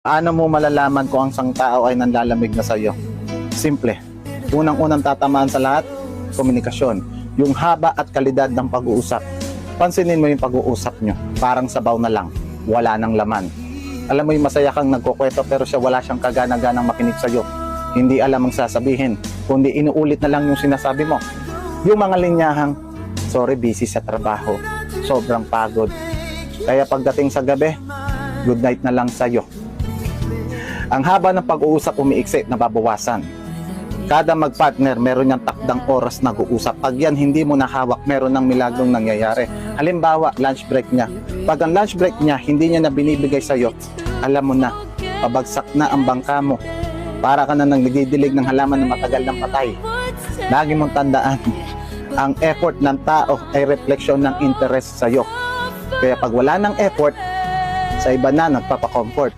Paano mo malalaman kung ang isang tao ay nanlalamig na sa'yo? Simple. Unang-unang tatamaan sa lahat, komunikasyon. Yung haba at kalidad ng pag-uusap. Pansinin mo yung pag-uusap nyo. Parang sabaw na lang. Wala nang laman. Alam mo yung masaya kang nagkukwento pero siya wala siyang kagana-ganang makinig sa'yo. Hindi alam ang sasabihin, kundi inuulit na lang yung sinasabi mo. Yung mga linyahang, sorry, busy sa trabaho. Sobrang pagod. Kaya pagdating sa gabi, good night na lang sa'yo. Ang haba ng pag-uusap umiiksi, nababawasan. Kada mag-partner, meron niyang takdang oras nag-uusap. Pag yan hindi mo nahawak, meron ng milagrong nangyayari. Halimbawa, lunch break niya. Pag ang lunch break niya, hindi niya na binibigay sa'yo, alam mo na, pabagsak na ang bangka mo. Para ka na nagdidilig ng halaman na matagal ng patay. Lagi mong tandaan, ang effort ng tao ay refleksyon ng interest sa'yo. Kaya pag wala ng effort, sa iba na nagpapacomfort.